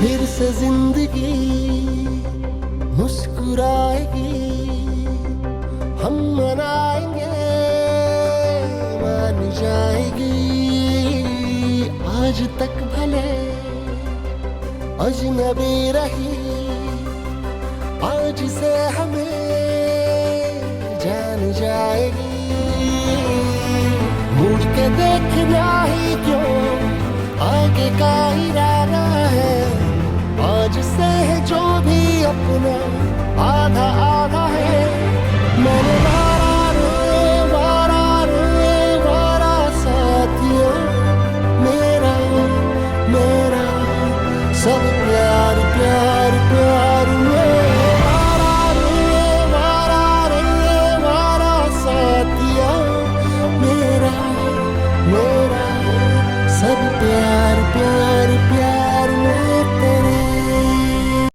फिर से जिंदगी मुस्कुराएगी, हम मनाएंगे, मान जाएगी। आज तक भले अजनबी रही, आज से हमें जान जाएगी। मुड़ के देखना ही क्यों, आगे का इरादा है। आज से है जो भी अपना आधा आधा है। मैंने वारा साथियों, मेरा मेरा सब